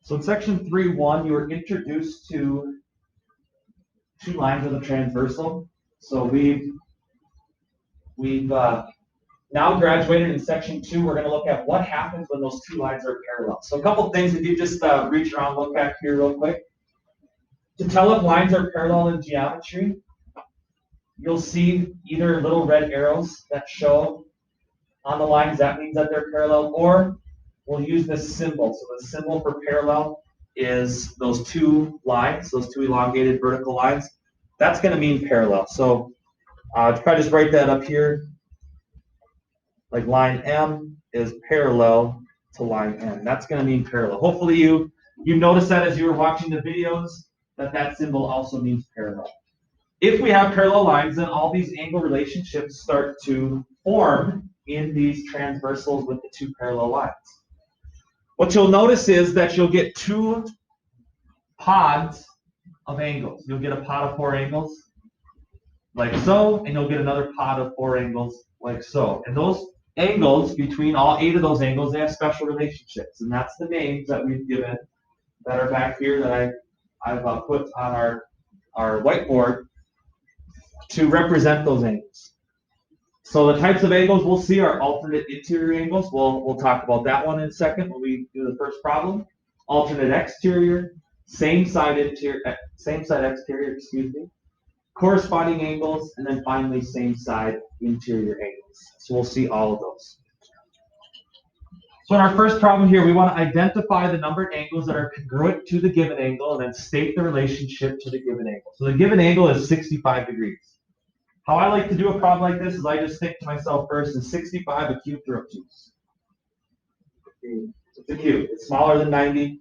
So in section 3.1, you were introduced to two lines of the transversal. So we've now graduated in section 2. We're going to look at what happens when those two lines are parallel. So a couple things, if you just reach around, look back here real quick. To tell if lines are parallel in geometry, you'll see either little red arrows that show on the lines, that means that they're parallel, or we'll use this symbol. So the symbol for parallel is those two lines, those two elongated vertical lines. That's going to mean parallel. So if I just write that up here, like line M is parallel to line N. That's going to mean parallel. Hopefully you noticed that as you were watching the videos, that symbol also means parallel. If we have parallel lines, then all these angle relationships start to form in these transversals with the two parallel lines. What you'll notice is that you'll get two pods of angles. You'll get a pod of 4 angles, like so, and you'll get another pod of 4 angles, like so. And those angles, between all 8 of those angles, they have special relationships, and that's the names that we've given that are back here that I've put on our whiteboard to represent those angles. So the types of angles we'll see are alternate interior angles. We'll talk about that one in a second when we do the first problem. Alternate exterior, same side exterior, corresponding angles, and then finally same side interior angles. So we'll see all of those. So in our first problem here, we want to identify the numbered angles that are congruent to the given angle and then state the relationship to the given angle. So the given angle is 65 degrees. How I like to do a problem like this is I just think to myself first, is 65 a cube or obtuse? It's a cube. It's smaller than 90.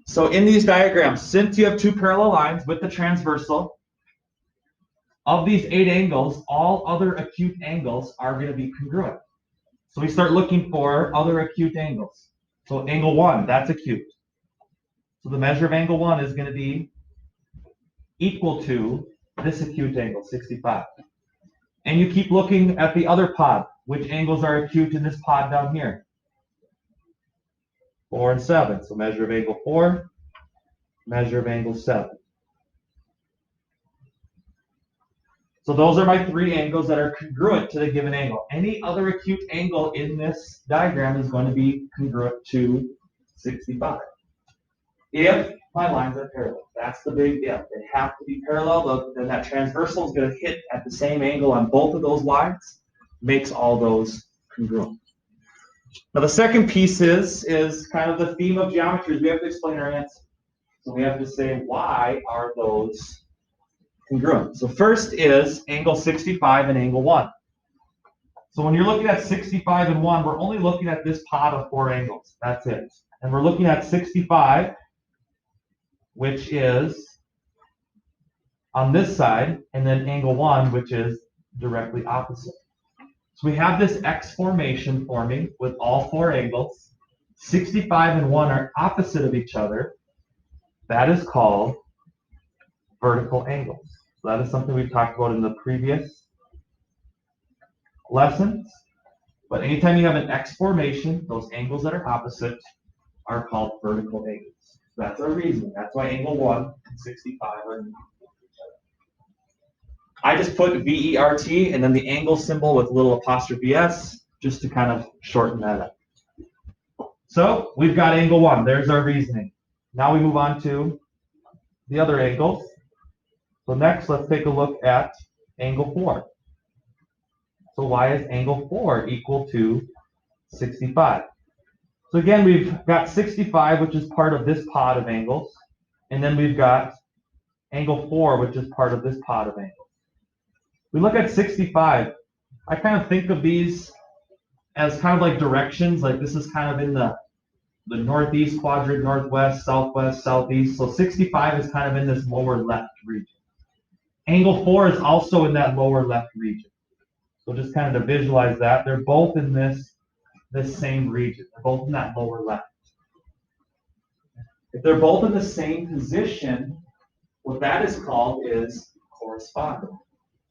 So in these diagrams, since you have two parallel lines with the transversal, of these 8 angles, all other acute angles are going to be congruent. So we start looking for other acute angles. So angle 1, that's acute. So the measure of angle 1 is going to be equal to this acute angle, 65. And you keep looking at the other pod. Which angles are acute in this pod down here? 4 and 7. So measure of angle 4, measure of angle 7. So those are my 3 angles that are congruent to the given angle. Any other acute angle in this diagram is going to be congruent to 65. If my lines are parallel. That's the big if. They have to be parallel, then that transversal is going to hit at the same angle on both of those lines, makes all those congruent. Now the second piece is kind of the theme of geometry, is we have to explain our answer. So we have to say, why are those congruent? So first is angle 65 and angle 1. So when you're looking at 65 and 1, we're only looking at this pod of 4 angles. That's it. And we're looking at 65, which is on this side, and then angle 1, which is directly opposite. So we have this X formation forming with all 4 angles. 65 and 1 are opposite of each other. That is called vertical angles. So that is something we've talked about in the previous lessons. But anytime you have an X formation, those angles that are opposite are called vertical angles. So that's our reasoning. That's why angle 1 and 65 are each other. I just put VERT and then the angle symbol with a little apostrophe S just to kind of shorten that up. So we've got angle 1. There's our reasoning. Now we move on to the other angles. So next, let's take a look at angle 4. So why is angle 4 equal to 65? So again, we've got 65, which is part of this pod of angles. And then we've got angle 4, which is part of this pod of angles. We look at 65. I kind of think of these as kind of like directions. Like this is kind of in the northeast quadrant, northwest, southwest, southeast. So 65 is kind of in this lower left region. Angle 4 is also in that lower left region. So just kind of to visualize that, they're both in this same region. They're both in that lower left. If they're both in the same position, what that is called is corresponding.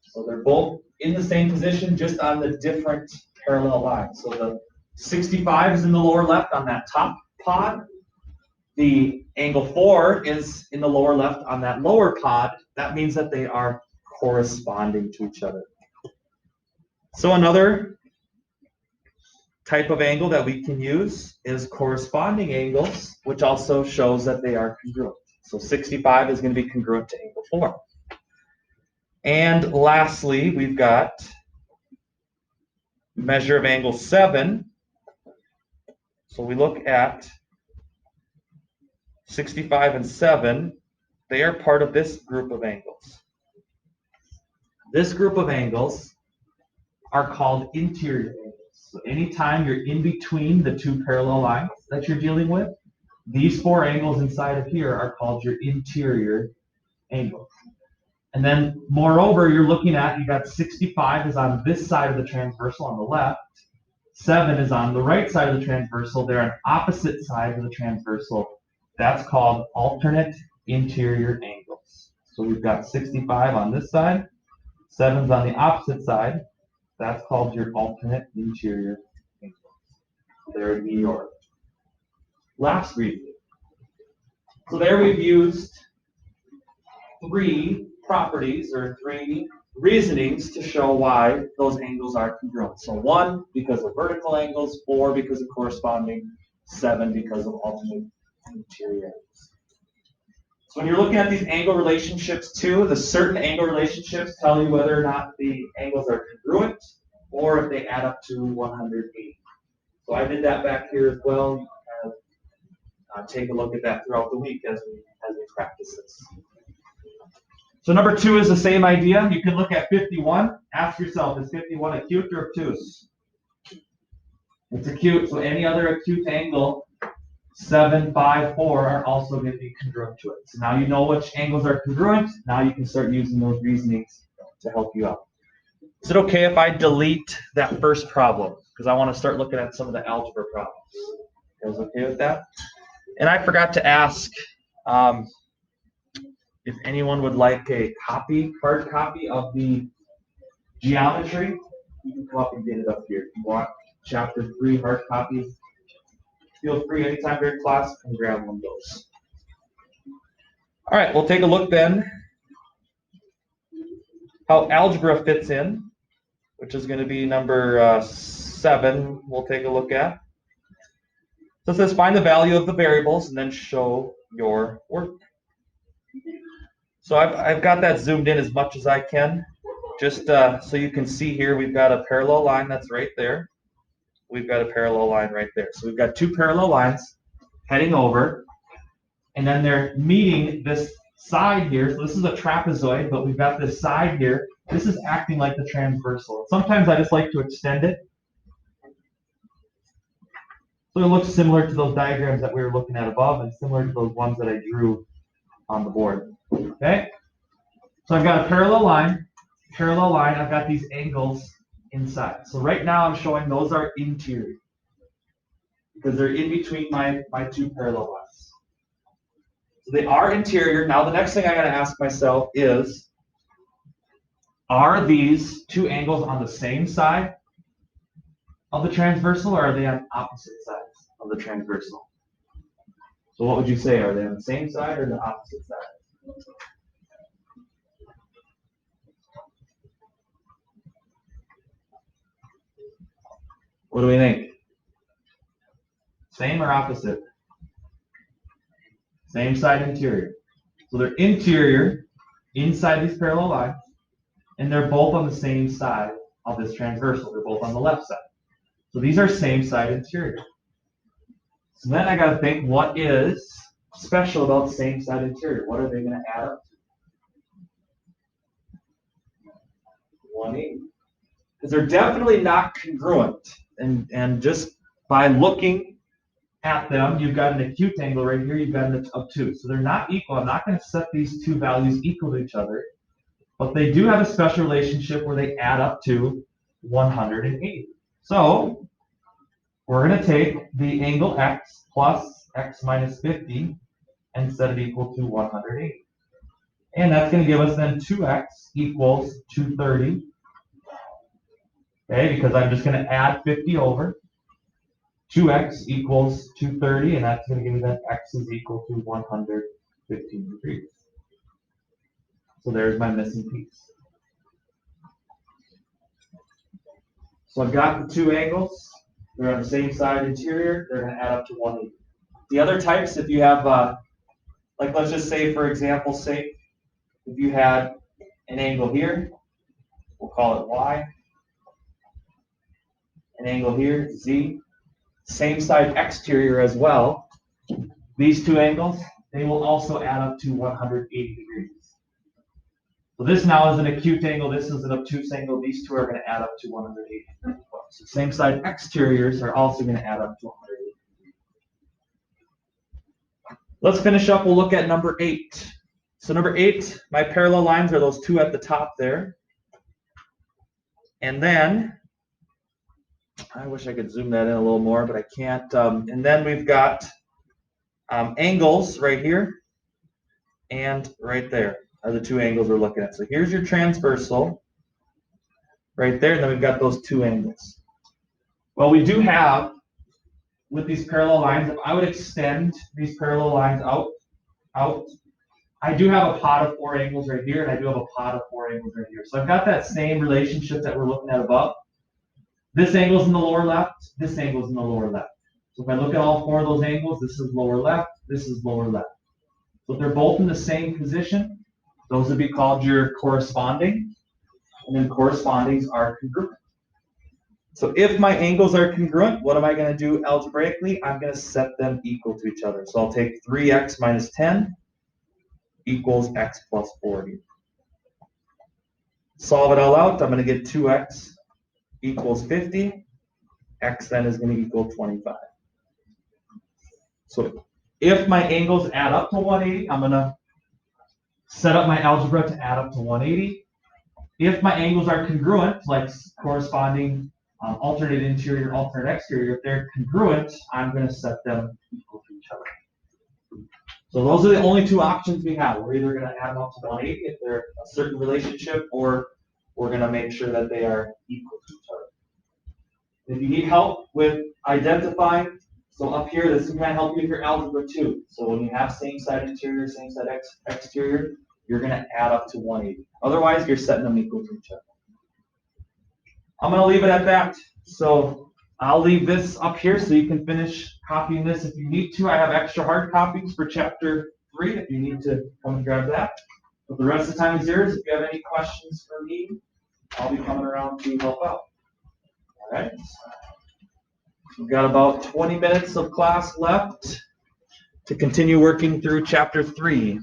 So they're both in the same position, just on the different parallel lines. So the 65 is in the lower left on that top pod. the angle 4 is in the lower left on that lower pod, that means that they are corresponding to each other. So another type of angle that we can use is corresponding angles, which also shows that they are congruent. So 65 is going to be congruent to angle 4. And lastly, we've got measure of angle 7. So we look at 65 and 7. They are part of this group of angles. This group of angles are called interior angles. So anytime you're in between the two parallel lines that you're dealing with, these 4 angles inside of here are called your interior angles. And then, moreover, you're looking at, you got 65 is on this side of the transversal on the left, 7 is on the right side of the transversal. They're on opposite sides of the transversal. That's called alternate interior angles. So we've got 65 on this side, 7's on the opposite side. That's called your alternate interior angles. There would be your last review. So there we've used 3 properties or 3 reasonings to show why those angles are congruent. So 1 because of vertical angles, 4 because of corresponding, 7 because of alternate interior angles. So when you're looking at these angle relationships too, the certain angle relationships tell you whether or not the angles are congruent or if they add up to 180. So I did that back here as well. You can take a look at that throughout the week as we practice this. So number 2 is the same idea. You can look at 51. Ask yourself, is 51 acute or obtuse? It's acute, so any other acute angle, 7, 5, 4 are also going to be congruent to it. So now you know which angles are congruent. Now you can start using those reasonings to help you out. Is it okay if I delete that first problem? Because I want to start looking at some of the algebra problems. You guys okay with that? And I forgot to ask if anyone would like a hard copy of the geometry. You can come up and get it up here. If you want chapter 3 hard copies, feel free anytime during class and grab one of those. All right, we'll take a look then how algebra fits in, which is going to be number 7 we'll take a look at. So it says find the value of the variables and then show your work. So I've got that zoomed in as much as I can, just so you can see here we've got a parallel line that's right there. We've got a parallel line right there. So we've got 2 parallel lines heading over, and then they're meeting this side here. So this is a trapezoid, but we've got this side here. This is acting like the transversal. Sometimes I just like to extend it, so it looks similar to those diagrams that we were looking at above and similar to those ones that I drew on the board. Okay? So I've got a parallel line. I've got these angles inside. So right now I'm showing those are interior because they're in between my 2 parallel lines. So they are interior. Now the next thing I got to ask myself is, are these 2 angles on the same side of the transversal or are they on opposite sides of the transversal? So what would you say? Are they on the same side or the opposite side? What do we think? Same or opposite? Same side interior. So they're interior inside these parallel lines, and they're both on the same side of this transversal. They're both on the left side. So these are same side interior. So then I got to think, what is special about same side interior? What are they going to add up to? 180. Because they're definitely not congruent. And just by looking at them, you've got an acute angle right here, you've got an obtuse. So they're not equal. I'm not going to set these 2 values equal to each other, but they do have a special relationship where they add up to 180. So we're going to take the angle x plus x minus 50 and set it equal to 180. And that's going to give us then 2x equals 230. Okay, because I'm just going to add 50 over. 2x equals 230, and that's going to give me that x is equal to 115 degrees. So there's my missing piece. So I've got the two angles. They're on the same side interior. They're going to add up to 180. The other types, if you have, like let's just say for example's sake, if you had an angle here, we'll call it y. An angle here, z. Same side exterior as well. These two angles, they will also add up to 180 degrees. So this now is an acute angle, this is an obtuse angle. These two are going to add up to 180 degrees. So same side exteriors are also going to add up to 180 degrees. Let's finish up. We'll look at number 8. So number 8, my parallel lines are those two at the top there. And then, I wish I could zoom that in a little more, but I can't. And then we've got angles right here and right there are the two angles we're looking at. So here's your transversal right there, and then we've got those two angles. Well, we do have, with these parallel lines, if I would extend these parallel lines out, I do have a pot of 4 angles right here, and I do have a pot of 4 angles right here. So I've got that same relationship that we're looking at above. This angle's in the lower left, this angle's in the lower left. So if I look at all 4 of those angles, this is lower left, this is lower left. So if they're both in the same position, those would be called your corresponding, and then correspondings are congruent. So if my angles are congruent, what am I going to do algebraically? I'm going to set them equal to each other. So I'll take 3x minus 10 equals x plus 40. Solve it all out. I'm going to get 2x equals 50. X then is going to equal 25. So if my angles add up to 180, I'm going to set up my algebra to add up to 180. If my angles are congruent, like corresponding alternate interior, alternate exterior, if they're congruent, I'm going to set them equal to each other. So those are the only two options we have. We're either going to add them up to 180 if they're a certain relationship, or we're going to make sure that they are equal to each other. If you need help with identifying, so up here, this is going to help you with your algebra too. So when you have same side interior, same side exterior, you're going to add up to 180. Otherwise, you're setting them equal to each other. I'm going to leave it at that. So I'll leave this up here so you can finish copying this if you need to. I have extra hard copies for chapter 3 if you need to come and grab that. But the rest of the time is yours. If you have any questions for me, I'll be coming around to help out. All right. We've got about 20 minutes of class left to continue working through chapter 3.